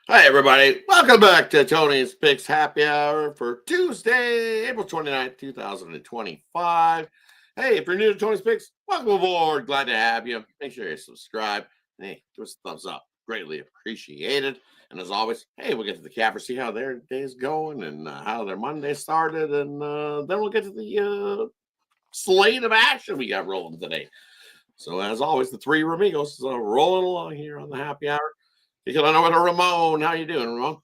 Hi, everybody. Welcome back to Tony's Picks Happy Hour for Tuesday, April 29th, 2025. Hey, if you're new to Tony's Picks, welcome aboard. Glad to have you. Make sure you subscribe. And hey, give us a thumbs up. Greatly appreciated. And as always, hey, we'll get to the capper, see how their day's going and how their Monday started. And then we'll get to the slate of action we got rolling today. So, as always, the three Ramigos rolling along here on the Happy Hour. You can over to Ramon. How you doing, Ramon?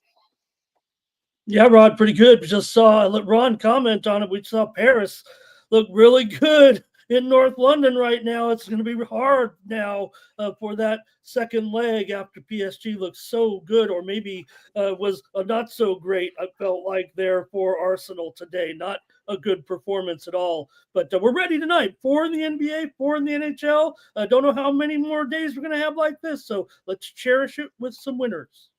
Yeah, Rod, pretty good. We just saw Ron comment on it. We saw Paris look really good in North London right now. It's going to be hard now for that second leg after PSG looks so good, or maybe was not so great. I felt like there for Arsenal today. Not a good performance at all. But we're ready tonight. 4 in the NBA, 4 in the NHL. I don't know how many more days we're going to have like this. So let's cherish it with some winners.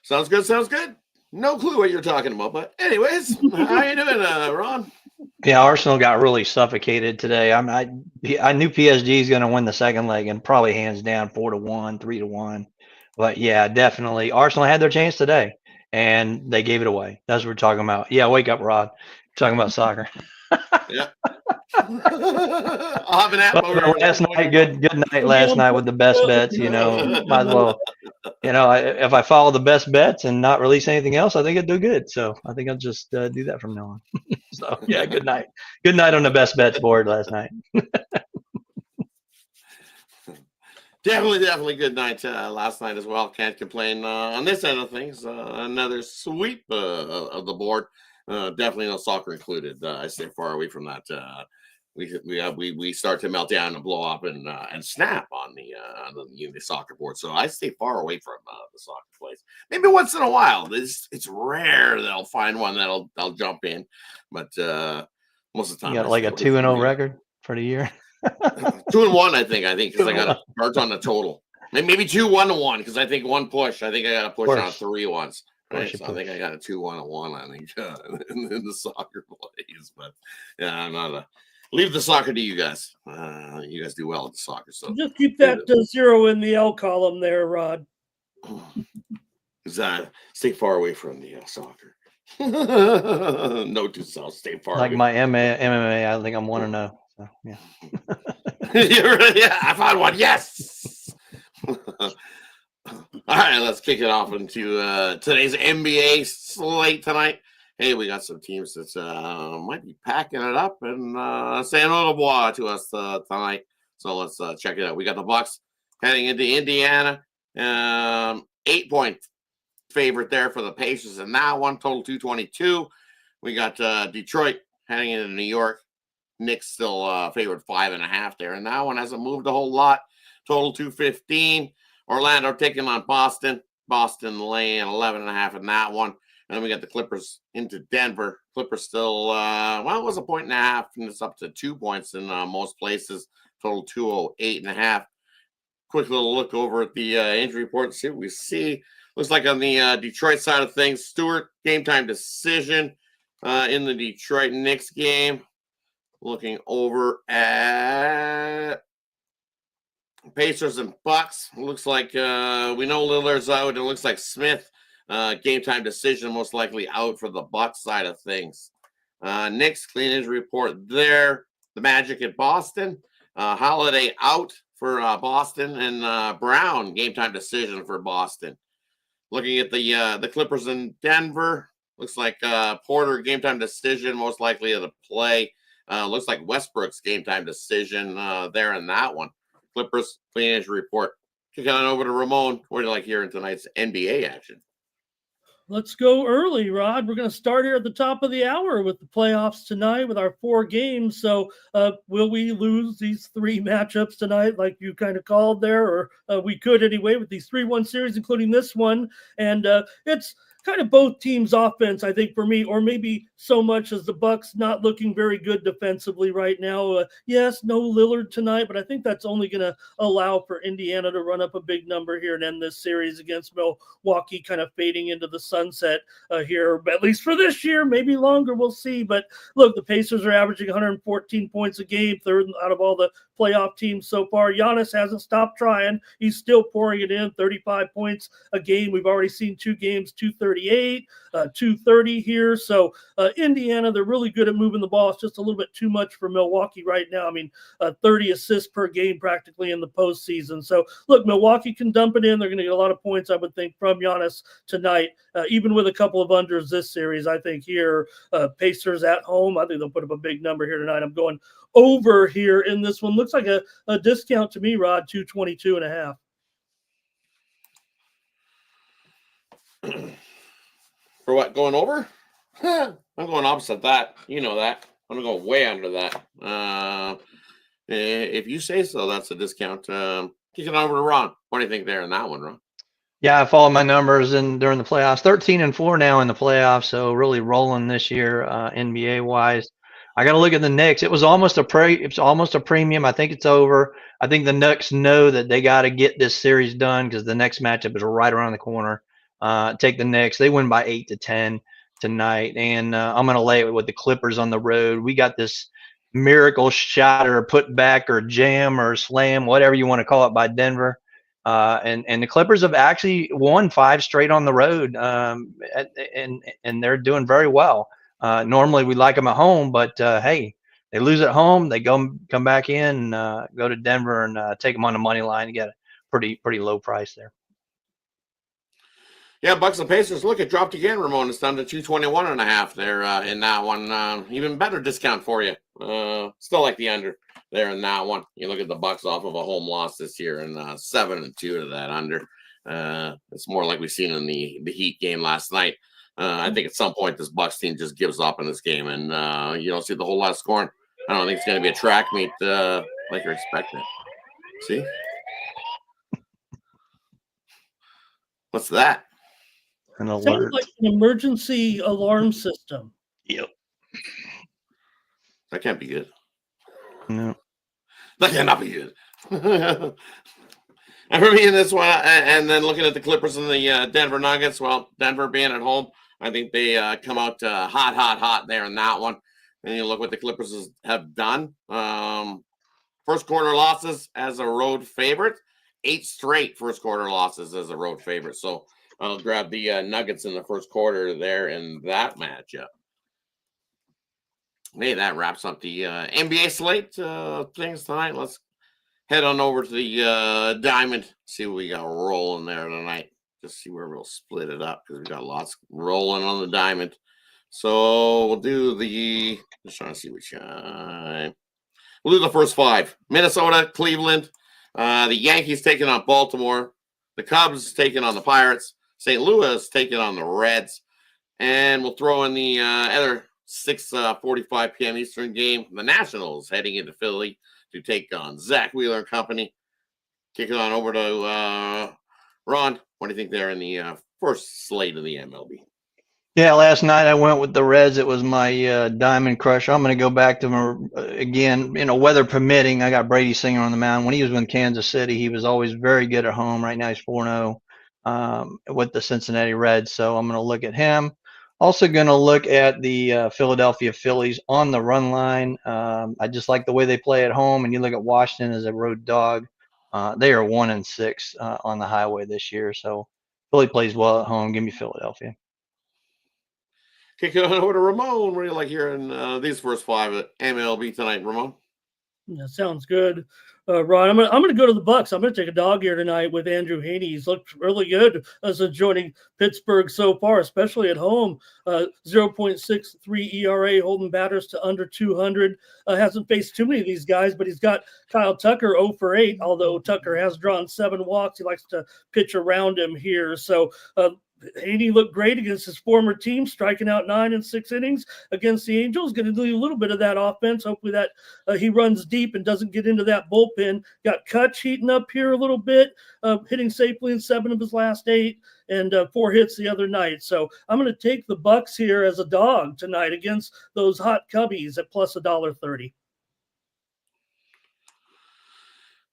Sounds good. Sounds good. No clue what you're talking about, but anyways, how you doing, Ron? Yeah, Arsenal got really suffocated today. I knew PSG is going to win the second leg and probably hands down 4-1, 3-1. But yeah, definitely Arsenal had their chance today and they gave it away. That's what we're talking about. Yeah, wake up, Rod. We're talking about soccer. Yeah. I'll have an app over last night. Good night last night with the best bets. Might as well. If I follow the best bets and not release anything else, I think I'd do good. So I think I'll just do that from now on. So yeah, good night. Good night on the best bets board last night. Definitely good night last night as well. Can't complain on this end of things. Another sweep of the board. Definitely no soccer included. I stay far away from that. We start to melt down and blow up and snap on the soccer board. So I stay far away from the soccer place. Maybe once in a while. It's rare that I'll find one that'll jump in, but most of the time you got like a 2-0 record for the year. 2-1, I think because I got a charge on the total. Maybe 2-1-1 because I think one push. I think I got a push on 3 once. Right, so I think I got a 2-1-1. I think in the soccer plays, but yeah, I'm not a. Leave the soccer to you guys. You guys do well at the soccer, so just keep that 0 in the L column there, Rod. Stay far away from the soccer. No to self. Stay far. Like away. My MMA, I think I'm 1-0. So yeah. Yeah, I found one. Yes. All right, let's kick it off into today's NBA slate tonight. Hey, we got some teams that might be packing it up and saying au revoir to us tonight. So let's check it out. We got the Bucks heading into Indiana. 8-point favorite there for the Pacers, and now one total 222. We got Detroit heading into New York. Knicks still favored 5.5 there, and that one hasn't moved a whole lot. Total 215. Orlando taking on Boston. Boston laying 11.5 in that one. And then we got the Clippers into Denver. Clippers still, it was 1.5, and it's up to 2 points in most places. Total 208.5. Quick little look over at the injury report. See what we see. Looks like on the Detroit side of things, Stewart, game time decision in the Detroit Knicks game. Looking over at Pacers and Bucks. Looks like we know Lillard's out. It looks like Smith. Game time decision, most likely out for the Bucks side of things. Knicks clean injury report there. The Magic at Boston. Holiday out for Boston, and Brown game time decision for Boston. Looking at the Clippers in Denver, looks like Porter game time decision, most likely to play. Looks like Westbrook's game time decision there in that one. Clippers clean injury report. Kicking on over to Ramon. What do you like here in tonight's NBA action? Let's go early, Rod. We're going to start here at the top of the hour with the playoffs tonight with our 4 games. So will we lose these 3 matchups tonight like you kind of called there? Or we could anyway with these 3-1 series, including this one. And it's kind of both teams' offense, I think, for me, or maybe so much as the Bucks not looking very good defensively right now. Yes, no Lillard tonight, but I think that's only going to allow for Indiana to run up a big number here and end this series against Milwaukee, kind of fading into the sunset here, at least for this year, maybe longer, we'll see. But look, the Pacers are averaging 114 points a game, third out of all the playoff teams so far. Giannis hasn't stopped trying. He's still pouring it in, 35 points a game. We've already seen 2 games, 238, 230 here. So Indiana, they're really good at moving the ball. It's just a little bit too much for Milwaukee right now. I mean, 30 assists per game practically in the postseason. So look, Milwaukee can dump it in. They're going to get a lot of points, I would think, from Giannis tonight, even with a couple of unders this series. I think here, Pacers at home, I think they'll put up a big number here tonight. I'm going over here in this one. Looks like a discount to me, Rod, 222.5. For what, going over? I'm going opposite that. You know that. I'm going to go way under that. If you say so, that's a discount. Kick it over to Ron. What do you think there in that one, Ron? Yeah, I followed my numbers during the playoffs. 13-4 now in the playoffs, so really rolling this year, NBA wise. I got to look at the Knicks. It was almost a premium. I think it's over. I think the Knicks know that they got to get this series done because the next matchup is right around the corner. Take the Knicks. They win by 8-10 tonight, and I'm going to lay it with the Clippers on the road. We got this miracle shot or put back or jam or slam, whatever you want to call it, by Denver. And the Clippers have actually won 5 straight on the road, and they're doing very well. Normally we like them at home, but hey, they lose at home, they come back in, go to Denver and take them on the money line and get a pretty low price there. Yeah, Bucks and Pacers. Look, it dropped again, Ramon. It's down to 221.5 there in that one. Even better discount for you. Still like the under there in that one. You look at the Bucks off of a home loss this year, and 7-2 to that under. It's more like we've seen in the Heat game last night. I think at some point this Bucks team just gives up in this game, and you don't see the whole lot of scoring. I don't think it's going to be a track meet like you're expecting. See? What's that? An alert. Sounds like an emergency alarm system. Yep. That can't be good. No. That cannot be good. And for me in this one, and then looking at the Clippers and the Denver Nuggets, well, Denver being at home, I think they come out hot there in that one. And you look what the Clippers have done. First quarter losses as a road favorite. 8 straight first quarter losses as a road favorite. So I'll grab the Nuggets in the first quarter there in that matchup. Hey, that wraps up the NBA slate things tonight. Let's head on over to the Diamond, see what we got rolling there tonight. Just see where we'll split it up because we got lots rolling on the Diamond. So we'll do just trying to see which we'll do the first 5. Minnesota, Cleveland, the Yankees taking on Baltimore, the Cubs taking on the Pirates, St. Louis taking on the Reds, and we'll throw in the other 6:45 p.m. Eastern game. The Nationals heading into Philly to take on Zach Wheeler and company. Kick it on over to Ron. What do you think there in the first slate of the MLB? Yeah, last night I went with the Reds. It was my diamond crusher. I'm going to go back to them again, weather permitting. I got Brady Singer on the mound. When he was with Kansas City, he was always very good at home. Right now he's 4-0 with the Cincinnati Reds, so I'm going to look at him. Also going to look at the Philadelphia Phillies on the run line. I just like the way they play at home, and you look at Washington as a road dog. They are 1-6 on the highway this year, so Philly plays well at home. Give me Philadelphia. Kick it on over to Ramon. What do you like hearing these first 5 at MLB tonight, Ramon? That sounds good. Ron, I'm gonna go to the Bucks. I'm gonna take a dog here tonight with Andrew Heaney. He's looked really good as joining Pittsburgh so far, especially at home. 0.63 ERA, holding batters to under 200. Hasn't faced too many of these guys, but he's got Kyle Tucker 0 for 8. Although Tucker has drawn 7 walks, he likes to pitch around him here. So Haney looked great against his former team, striking out 9 in 6 innings against the Angels. Going to do a little bit of that offense. Hopefully that he runs deep and doesn't get into that bullpen. Got Kutch heating up here a little bit, hitting safely in 7 of his last 8 and 4 hits the other night. So I'm going to take the Bucks here as a dog tonight against those hot Cubbies at plus $1.30.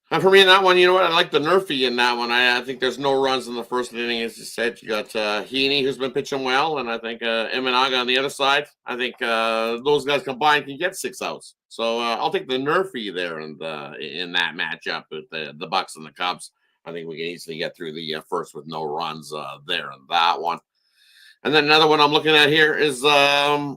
And for me in that one, you know what? I like the Nerfy in that one. I think there's no runs in the first inning, as you said. You got Heaney, who's been pitching well, and I think Imanaga on the other side. I think those guys combined can get 6 outs. So I'll take the Nerfy there and in that matchup with the Bucks and the Cubs. I think we can easily get through the first with no runs there in that one. And then another one I'm looking at here is where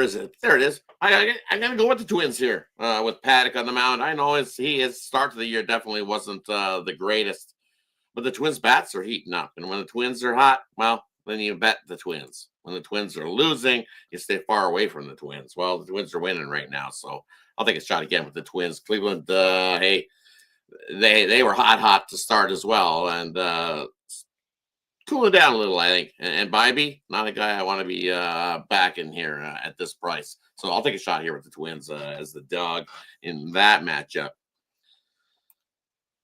is it? There it is. I gotta go with the Twins here with Paddock on the mound. I know his start to the year definitely wasn't the greatest, but the Twins bats are heating up, and when the Twins are hot, well, then you bet the Twins. When the Twins are losing, you stay far away from the Twins. Well, the Twins are winning right now, so I'll take a shot again with the Twins. Cleveland, hey, they were hot to start as well, and cooling down a little, I think. And Bybee, not a guy I want to be back in here at this price. So I'll take a shot here with the Twins as the dog in that matchup.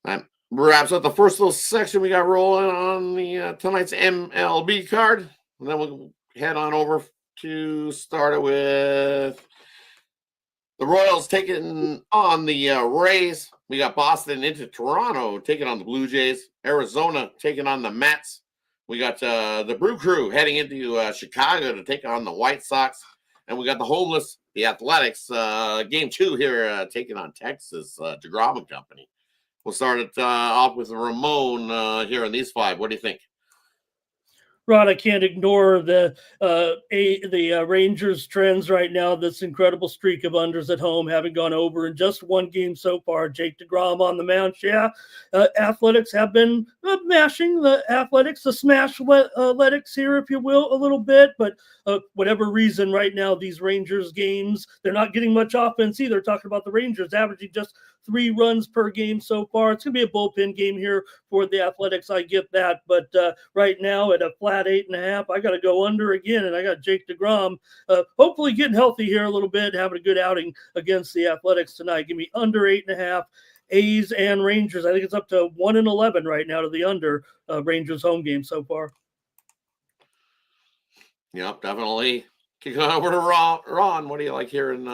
That wraps up the first little section we got rolling on the tonight's MLB card. And then we'll head on over to start it with the Royals taking on the Rays. We got Boston into Toronto taking on the Blue Jays. Arizona taking on the Mets. We got the Brew Crew heading into Chicago to take on the White Sox. And we got the Homeless, the Athletics, game 2 here taking on Texas, DeGrom and Company. We'll start it off with Ramon here in these 5. What do you think? Rod, I can't ignore the Rangers trends right now. This incredible streak of unders at home, having gone over in just 1 game so far. Jake DeGrom on the mound. Yeah, Athletics have been mashing the Athletics, the smash Athletics here, if you will, a little bit. But whatever reason, right now these Rangers games, they're not getting much offense either. Talking about the Rangers averaging just 3 runs per game so far. It's going to be a bullpen game here for the Athletics. I get that. But right now at a flat 8.5, I got to go under again. And I got Jake DeGrom hopefully getting healthy here a little bit, having a good outing against the Athletics tonight. Give me under 8.5. A's and Rangers. I think it's up to 1-11 right now to the under Rangers home game so far. Yep, definitely. Kick on over to Ron. What do you like here in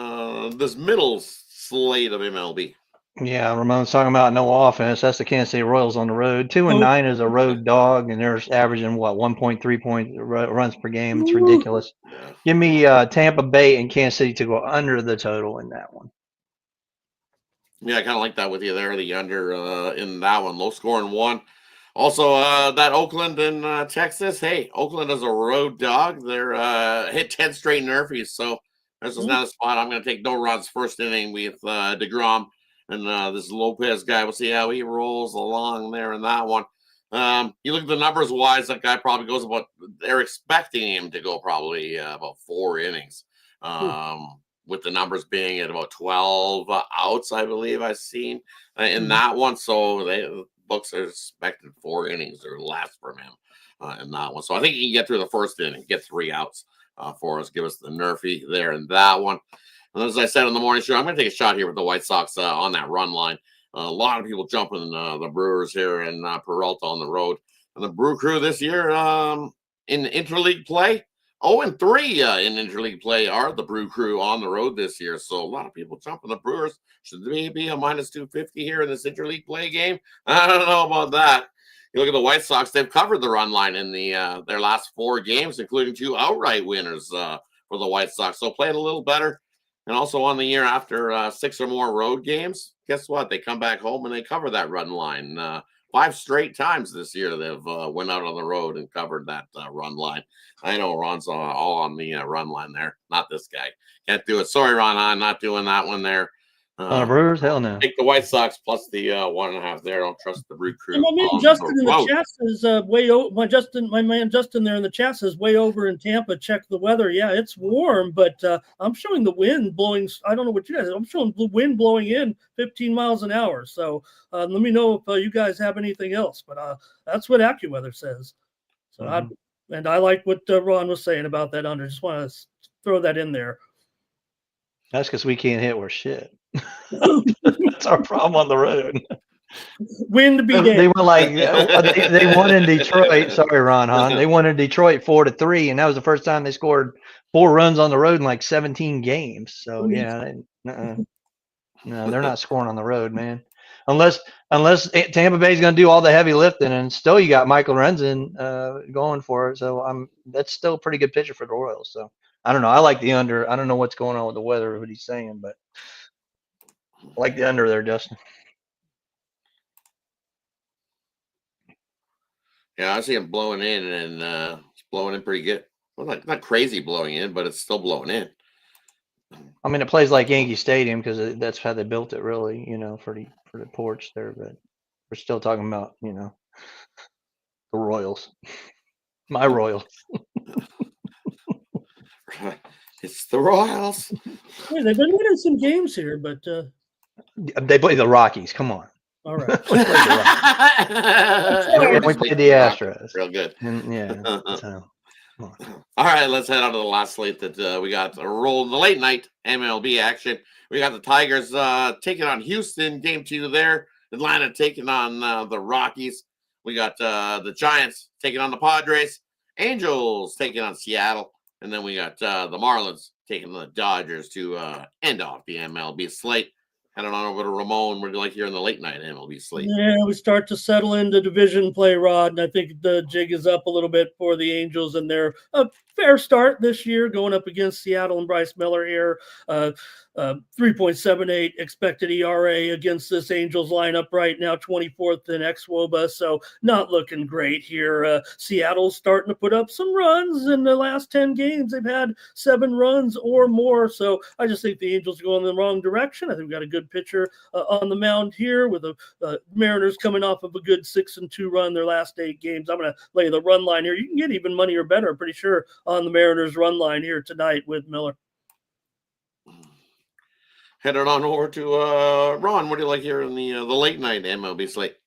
this middle slate of MLB? Yeah, Ramon's talking about no offense. That's the Kansas City Royals on the road. 2-9 is a road dog, and they're averaging 1.3 runs per game. It's ridiculous. Yeah. Give me Tampa Bay and Kansas City to go under the total in that one. Yeah, I kind of like that with you there. The under in that one, low scoring 1. Also, that Oakland and Texas. Hey, Oakland is a road dog. They're hit 10 straight Nerfies, so there's another spot. I'm going to take no runs first inning with DeGrom. And this Lopez guy, we'll see how he rolls along there in that one. You look at the numbers wise, that guy probably goes about, they're expecting him to go probably about 4 innings. With the numbers being at about 12 outs, I believe I've seen in that one. So the books are expected 4 innings or less from him in that one. So I think he can get through the first inning, get 3 outs for us, give us the Nerfy there in that one. And as I said in the morning show, I'm going to take a shot here with the White Sox on that run line. A lot of people jumping the Brewers here and Peralta on the road. And the Brew Crew this year in interleague play, 0-3 in interleague play are the Brew Crew on the road this year. So a lot of people jumping the Brewers. Should they be a minus 250 here in this interleague play game? I don't know about that. You look at the White Sox, they've covered the run line in their last 4 games, including 2 outright winners for the White Sox. So played a little better. And also on the year after 6 or more road games, guess what? They come back home and they cover that run line. 5 straight times this year they've went out on the road and covered that run line. I know Ron's all on the run line there. Not this guy. Can't do it. Sorry, Ron. I'm not doing that one there. On the Brewers? Hell no. Take the White Sox plus the 1.5 there. I don't trust the root crew. And my man Justin in the chat says way over. My man Justin there in the chat says way over in Tampa. Check the weather. Yeah, it's warm, but I'm showing the wind blowing. I don't know what you guys. I'm showing the wind blowing in 15 miles an hour. So let me know if you guys have anything else. But that's what AccuWeather says. So and I like what Ron was saying about that under. Just want to throw that in there. That's because we can't hit worth shit. That's our problem on the road. Wind be They were like they won in Detroit. Sorry, Ron Hahn. They won in Detroit 4-3, and that was the first time they scored 4 runs on the road in like 17 games. So yeah, no, they're not scoring on the road, man. Unless Tampa Bay's going to do all the heavy lifting, and still you got Michael Renzen going for it. So that's still a pretty good pitcher for the Royals. So I don't know. I like the under. I don't know what's going on with the weather, what he's saying, but I like the under there, Justin. Yeah, I see him blowing in, and it's blowing in pretty good. Well, not crazy blowing in, but it's still blowing in. I mean, it plays like Yankee Stadium because that's how they built it, really. For the porch there. But we're still talking about the Royals, my Royals. It's the Royals. Yeah, they've been winning some games here, but they play the Rockies. Come on. All right. We played the Astros. Real good. All right, let's head on to the last slate that we got a roll in the late night MLB action. We got the Tigers taking on Houston, game 2 there. Atlanta taking on the Rockies. We got the Giants taking on the Padres. Angels taking on Seattle. And then we got the Marlins taking the Dodgers to end off the MLB slate. Heading on over to Ramon. We're like here in the late night MLB slate. Yeah, we start to settle into division play, Rod, and I think the jig is up a little bit for the Angels, and they're a fair start this year going up against Seattle and Bryce Miller here. 3.78 expected ERA against this Angels lineup right now, 24th in xWOBA, so not looking great here. Seattle's starting to put up some runs in the last 10 games. They've had 7 runs or more, so I just think the Angels are going in the wrong direction. I think we've got a good pitcher on the mound here with the Mariners coming off of a good 6-2 run their last 8 games. I'm going to lay the run line here. You can get even money or better, I'm pretty sure, on the Mariners run line here tonight with Miller. Headed on over to Ron. What do you like here in the late night MLB slate?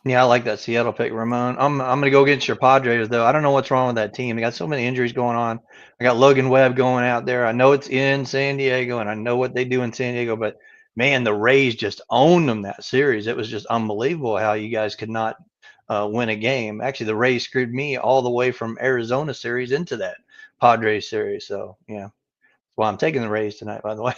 Yeah, I like that Seattle pick, Ramon. I'm going to go against your Padres, though. I don't know what's wrong with that team. They got so many injuries going on. I got Logan Webb going out there. I know it's in San Diego, and I know what they do in San Diego, but, man, the Rays just owned them that series. It was just unbelievable how you guys could not win a game. Actually, the Rays screwed me all the way from Arizona series into that Padres series. So, yeah. Well, I'm taking the Rays tonight, by the way.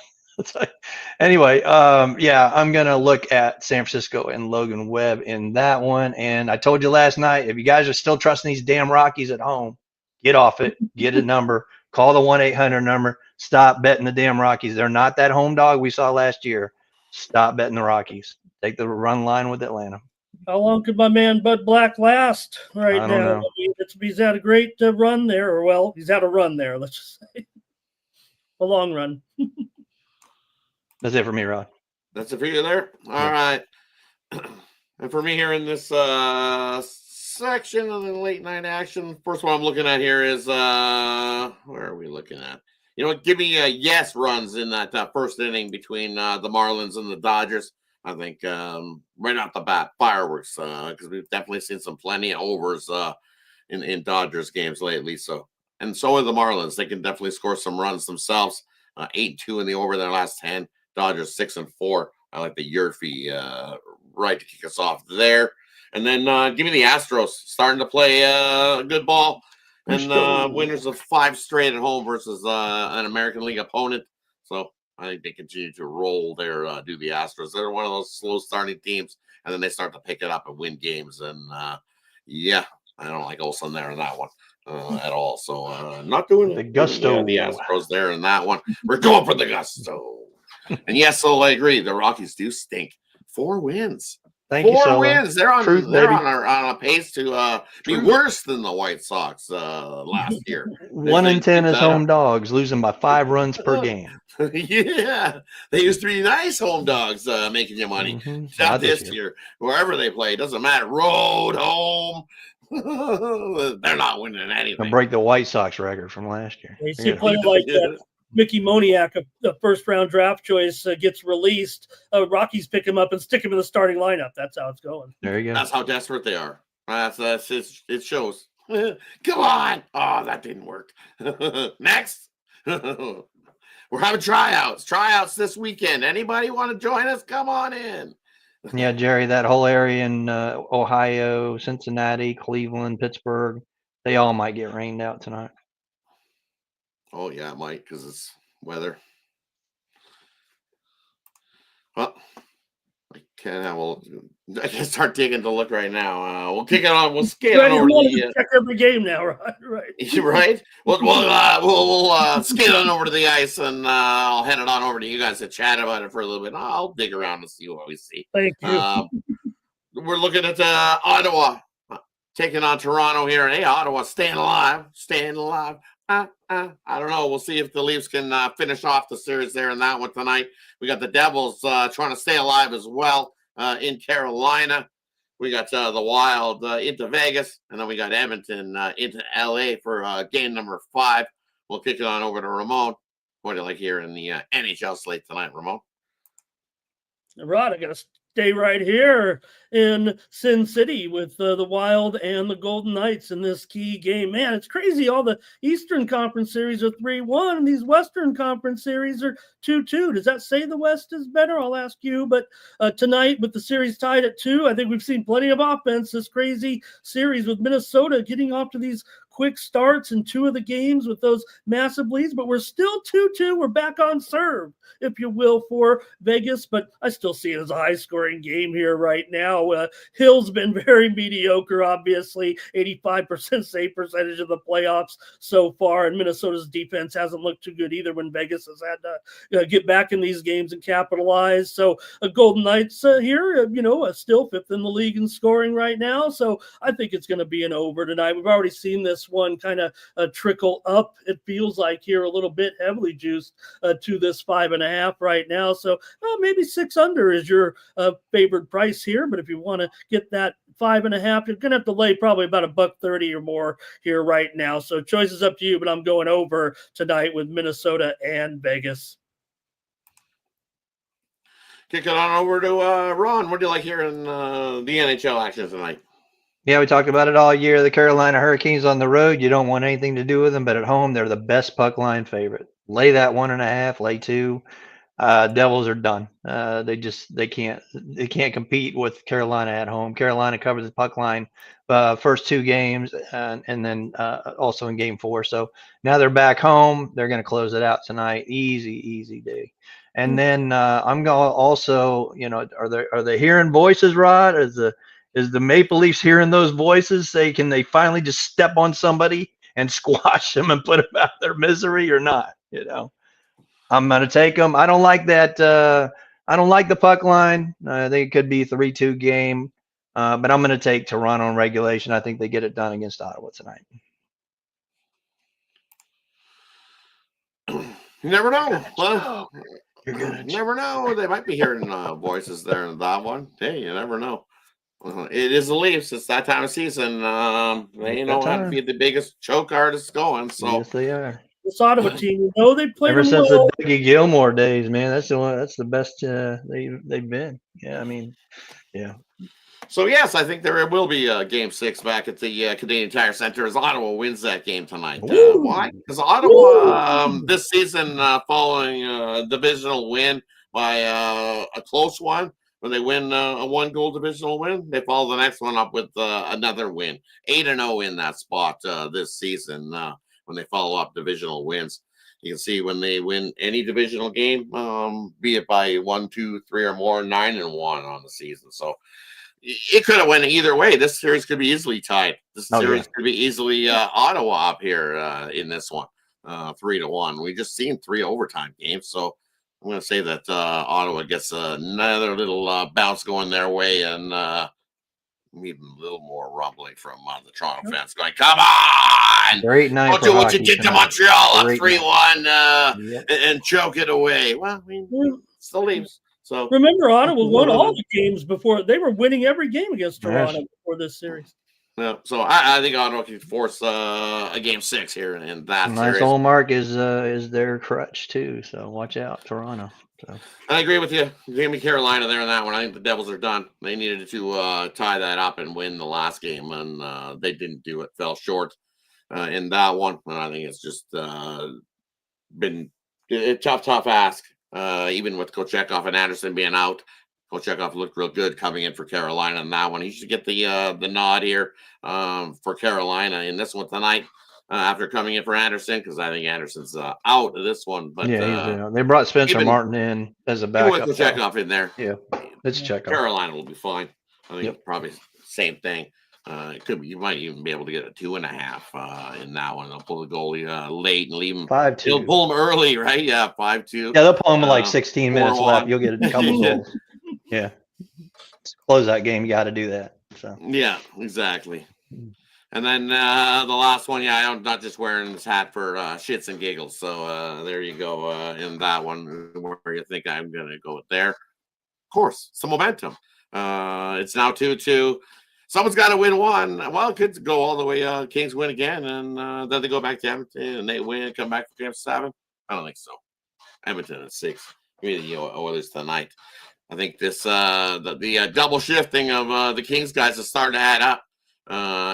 Anyway, yeah, I'm going to look at San Francisco and Logan Webb in that one. And I told you last night, if you guys are still trusting these damn Rockies at home, get off it, get a number, call the 1-800 number, stop betting the damn Rockies. They're not that home dog we saw last year. Stop betting the Rockies. Take the run line with Atlanta. How long could my man Bud Black last right I now? don't know. I mean, he's had a great run there, or well, he's had a run there, let's just say. A long run. That's it for me, Rod. That's it for you there? All right. And for me here in this section of the late night action, first one I'm looking at here is, where are we looking at? You know what? Give me yes runs in that first inning between the Marlins and the Dodgers. I think right off the bat, fireworks, because we've definitely seen some plenty of overs in Dodgers games lately. And so are the Marlins. They can definitely score some runs themselves. 8-2 in the over their last 10. Dodgers 6-4. I like the Yerfy right to kick us off there. And then give me the Astros starting to play good ball. And winners of 5 straight at home versus an American League opponent. So I think they continue to roll there, do the Astros. They're one of those slow starting teams, and then they start to pick it up and win games. And, yeah, I don't like Olsen there in that one at all. So not doing the gusto. The Astros there in that one. We're going for the gusto. And yes, so I agree. The Rockies do stink. 4 wins. Thank you, 4 Solo. wins. They're on. Truth, They're baby. on a pace to be Truth. worse than the White Sox last year. 1 in 10 is home dogs, losing by 5 runs per game. Yeah, they used to be nice home dogs, making you money. Mm-hmm. Not this year. Wherever they play, it doesn't matter. Road, home, they're not winning anything. They'll break the White Sox record from last year. You see a player like Mickey Moniak, a first-round draft choice, gets released. Rockies pick him up and stick him in the starting lineup. That's how it's going. There you go. That's how desperate they are. It shows. Come on. Oh, that didn't work. Next. We're having tryouts this weekend. Anybody want to join us? Come on in. Yeah, Jerry, that whole area in Ohio, Cincinnati, Cleveland, Pittsburgh, they all might get rained out tonight. Oh, yeah, it might, because it's weather. Well, I can start digging to look right now. We'll kick it on. We'll skate on over to check every game now, right? Right. We'll skate on over to the ice, and I'll hand it on over to you guys to chat about it for a little bit. I'll dig around and see what we see. Thank you. We're looking at Ottawa taking on Toronto here. Hey, Ottawa, staying alive. I don't know. We'll see if the Leafs can finish off the series there in that one tonight. We got the Devils trying to stay alive as well in Carolina. We got the Wild into Vegas, and then we got Edmonton into LA for game number 5. We'll kick it on over to Ramon. What do you like here in the NHL slate tonight, Ramon? Rod, I got to stay right here in Sin City with the Wild and the Golden Knights in this key game. Man, it's crazy. All the Eastern Conference series are 3-1, and these Western Conference series are 2-2. Does that say the West is better? I'll ask you. But tonight, with the series tied at 2, I think we've seen plenty of offense. This crazy series with Minnesota getting off to these quick starts in 2 of the games with those massive leads, but we're still 2-2. We're back on serve, if you will, for Vegas, but I still see it as a high-scoring game here right now. Hill's been very mediocre, obviously, 85% save percentage of the playoffs so far, and Minnesota's defense hasn't looked too good either when Vegas has had to get back in these games and capitalize. So Golden Knights here, still 5th in the league in scoring right now, so I think it's going to be an over tonight. We've already seen this one kind of trickle up. It feels like here a little bit heavily juiced to this 5.5 right now. So maybe 6 under is your favored price here. But if you want to get that 5.5, you're gonna have to lay probably about $1.30 or more here right now. So choice is up to you. But I'm going over tonight with Minnesota and Vegas. Kick it on over to Ron. What do you like here in the NHL action tonight? Yeah, we talked about it all year. The Carolina Hurricanes on the road, you don't want anything to do with them, but at home, they're the best puck line favorite. Lay that 1.5, lay 2. Devils are done. They can't compete with Carolina at home. Carolina covers the puck line first 2 games and then also in game 4. So now they're back home. They're going to close it out tonight. Easy day. And then I'm going to also, are they hearing voices, Rod? Is the Maple Leafs hearing those voices? Can they finally just step on somebody and squash them and put them out of their misery or not? I'm going to take them. I don't like that. I don't like the puck line. I think it could be a 3-2 game, but I'm going to take Toronto in regulation. I think they get it done against Ottawa tonight. You never know. Well, you're good. You never know. They might be hearing voices there in that one. Hey, you never know. It is the Leafs. It's that time of season. They know how to be the biggest choke artists going. So yes, they are. This Ottawa team, they played ever since well. the Dougie Gilmore days, man. That's the best they've been. Yeah, I mean, yeah. So yes, I think there will be Game 6 back at the Canadian Tire Center as Ottawa wins that game tonight. Why? Because Ottawa this season, following a divisional win by a close one. When they win a 1-goal divisional win, they follow the next one up with another win. 8-0 in that spot this season when they follow up divisional wins. You can see when they win any divisional game, be it by 1, 2, 3 or more, 9-1 on the season. So it could have went either way. This series could be easily tied. This series could be easily Ottawa up here in this one, 3-1. We just seen 3 overtime games, so I'm going to say that Ottawa gets another little bounce going their way, and even a little more rumbling from the Toronto fans going, "Come on! Great night Don't for do what you hockey did to tonight. Montreal up Great 3-1 Yep. and choke it away." Well, I mean, Well, still leaves. So remember, Ottawa won all the games before. They were winning every game against Toronto before this series. yeah, so I think Ottawa can force a game 6 here in that Nice series. Allmark is their crutch too, so watch out, Toronto. So I agree with you. Give me Carolina there in that one. I think the Devils are done. They needed to tie that up and win the last game, and they didn't do it. Fell short in that one. And I think it's just been a tough ask. Even with Kochetkov and Anderson being out, Kochetkov looked real good coming in for Carolina in that one. He should get the nod here for Carolina in this one tonight. After coming in for Anderson, because I think Anderson's out of this one. But yeah, they brought Spencer Martin in as a backup. Even with Kochetkov in there, yeah, it's Chekhov. Carolina will be fine. I think probably same thing. It could be, you might even be able to get a 2.5 in that one. They'll pull the goalie late and leave him 5-2. They'll pull him early, right? Yeah, 5-2. Yeah, they'll pull him with like 16 minutes 4-1. left. You'll get a couple goals. Yeah, to close that game, you got to do that. So yeah, exactly. And then the last one, I'm not just wearing this hat for shits and giggles. So there you go in that one. Where you think I'm going to go with there? Of course, some momentum. It's now 2-2. Someone's got to win one. Well, it could go all the way. Kings win again, and then they go back to Edmonton and they win, come back for game 7. I don't think so. Edmonton at 6. Give me the Oilers tonight. I think this the double shifting of the Kings guys is starting to add up.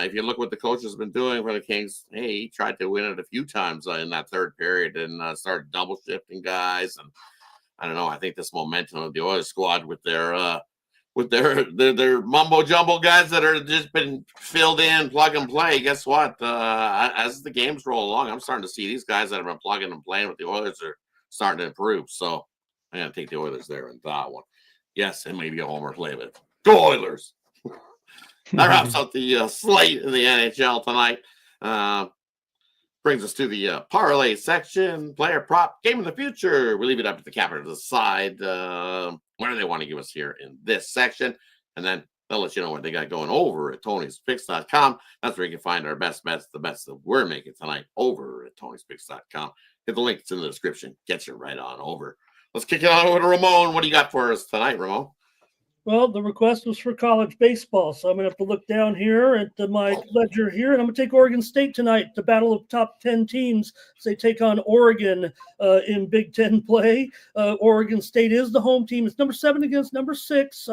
If you look what the coach has been doing for the Kings, hey, he tried to win it a few times in that third period and started double shifting guys. And I don't know. I think this momentum of the Oilers squad with their mumbo jumbo guys that are just been filled in, plug and play. Guess what? As the games roll along, I'm starting to see these guys that have been plugging and playing with the Oilers are starting to improve. So I'm going to take the Oilers there in that one. Yes, it may be a homer play, but go Oilers. That wraps up the slate in the NHL tonight. Brings us to the parlay section, player prop, game of the future. We leave it up to the capper to decide where they want to give us here in this section. And then they'll let you know what they got going over at Tony'sPicks.com. That's where you can find our best bets, the bets that we're making tonight over at Tony'sPicks.com. Hit the link that's in the description. Get you right on over. Let's kick it on over to Ramon. What do you got for us tonight, Ramon? Well, the request was for college baseball, so I'm going to have to look down here at my ledger here, and I'm going to take Oregon State tonight, the battle of top 10 teams. As they take on Oregon in Big Ten play. Oregon State is the home team. It's number 7 against number 6.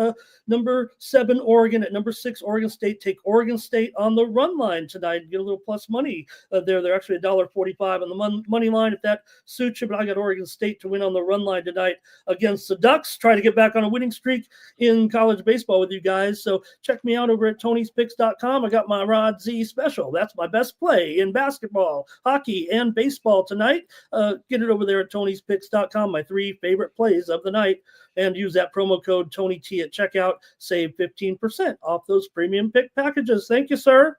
Number 7, Oregon. At number 6, Oregon State. Take Oregon State on the run line tonight and get a little plus money there. They're actually $1.45 on the money line if that suits you, but I got Oregon State to win on the run line tonight against the Ducks. Try to get back on a winning streak in college baseball with you guys. So check me out over at Tony'sPicks.com. I got my Rod Z special. That's my best play in basketball, hockey, and baseball tonight. Get it over there at Tony'sPicks.com. My 3 favorite plays of the night. And use that promo code TonyT at checkout. Save 15% off those premium pick packages. Thank you, sir.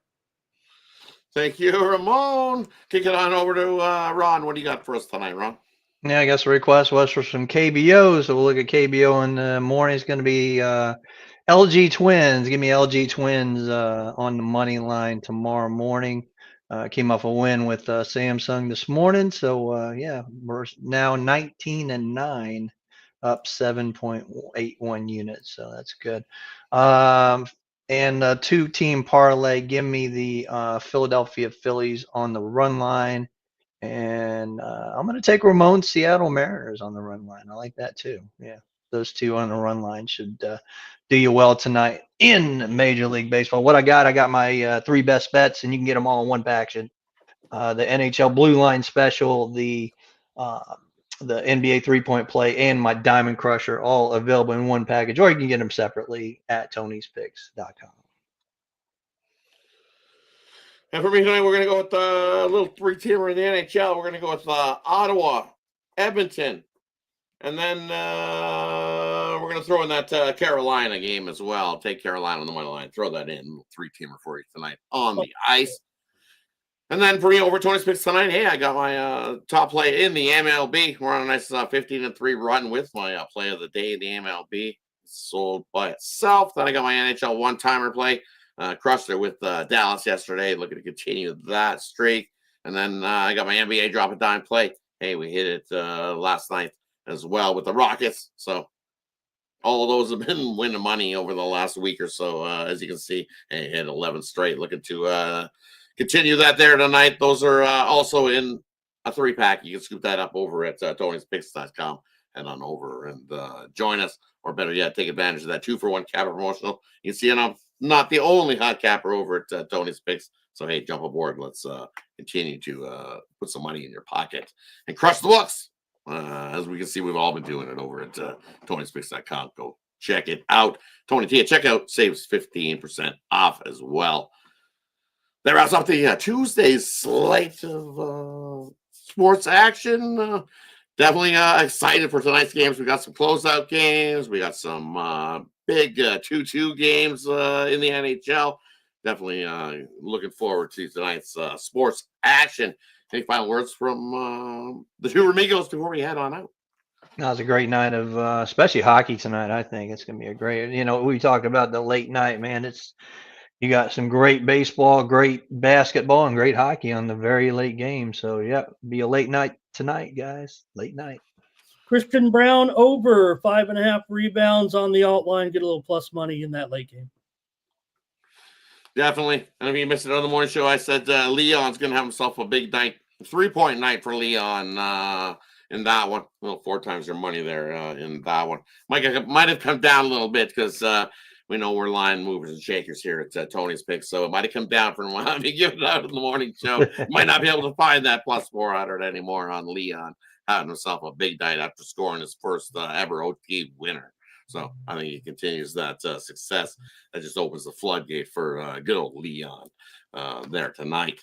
Thank you, Ramon. Kick it on over to Ron. What do you got for us tonight, Ron? Yeah, I guess the request was for some KBO, so we'll look at KBO in the morning. It's going to be LG Twins. Give me LG Twins on the money line tomorrow morning. Came off a win with Samsung this morning, so we're now 19-9, up 7.81 units, so that's good. And a 2-team parlay. Give me the Philadelphia Phillies on the run line. And I'm going to take Ramon's Seattle Mariners on the run line. I like that too. Yeah, those 2 on the run line should do you well tonight in Major League Baseball. What I got my 3 best bets, and you can get them all in one package. The NHL Blue Line Special, the NBA 3-point play, and my Diamond Crusher, all available in one package, or you can get them separately at Tony'sPicks.com. And for me tonight, we're going to go with a little 3-teamer in the NHL. We're going to go with Ottawa, Edmonton, and then we're going to throw in that Carolina game as well. Take Carolina on the money line. Throw that in, 3-teamer for you tonight on the ice. And then for me over Tony's picks tonight, hey, I got my top play in the MLB. We're on a nice 15-3 run with my play of the day in the MLB. Sold by itself. Then I got my NHL one-timer play. Crushed it with Dallas yesterday. Looking to continue that streak. And then I got my NBA drop a dime play. Hey, we hit it last night as well with the Rockets. So all of those have been winning money over the last week or so. As you can see, hey, hit 11 straight. Looking to continue that there tonight. Those are also in a 3-pack. You can scoop that up over at Tony'sPicks.com. Head on over and join us, or better yet, take advantage of that 2-for-1 capper promotional. You can see I'm not the only hot capper over at Tony's Picks. So hey, jump aboard. Let's continue to put some money in your pocket and crush the books. As we can see, we've all been doing it over at Tony'sPicks.com. Go check it out. Tony T at checkout saves 15% off as well. That wraps up the Tuesday's slate of sports action. Definitely excited for tonight's games. We got some closeout games. We got some big 2-2 games in the NHL. Definitely looking forward to tonight's sports action. Any final words from the two Ramigos before we head on out? That was a great night of especially hockey tonight. I think it's going to be a great, we talked about the late night, man. You got some great baseball, great basketball, and great hockey on the very late game. So, yeah, be a late night tonight, guys. Late night. Christian Brown over 5.5 rebounds on the outline. Get a little plus money in that late game. Definitely. And if you missed it on the morning show, I said Leon's going to have himself a big night, 3-point night for Leon in that one. Well, 4 times your money there in that one. Might have come down a little bit because we know we're line movers and shakers here at Tony's Picks, so it might have come down for a while. You give it out in the morning show. Might not be able to find that plus 400 anymore on Leon having himself a big night after scoring his first ever OT winner. So I think he continues that success. That just opens the floodgate for good old Leon there tonight.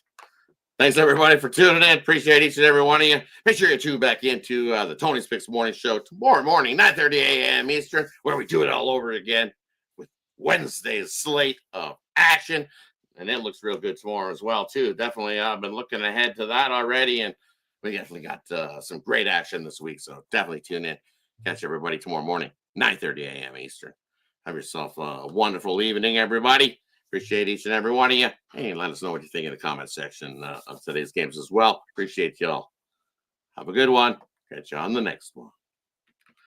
Thanks, everybody, for tuning in. Appreciate each and every one of you. Make sure you tune back into the Tony's Picks morning show tomorrow morning, 9:30 a.m. Eastern, where we do it all over again with Wednesday's slate of action. And it looks real good tomorrow as well, too. Definitely, I've been looking ahead to that already, and we definitely got some great action this week. So definitely tune in. Catch everybody tomorrow morning, 9:30 a.m. Eastern. Have yourself a wonderful evening, everybody. Appreciate each and every one of you. Hey, let us know what you think in the comment section of today's games as well. Appreciate y'all. Have a good one. Catch you on the next one.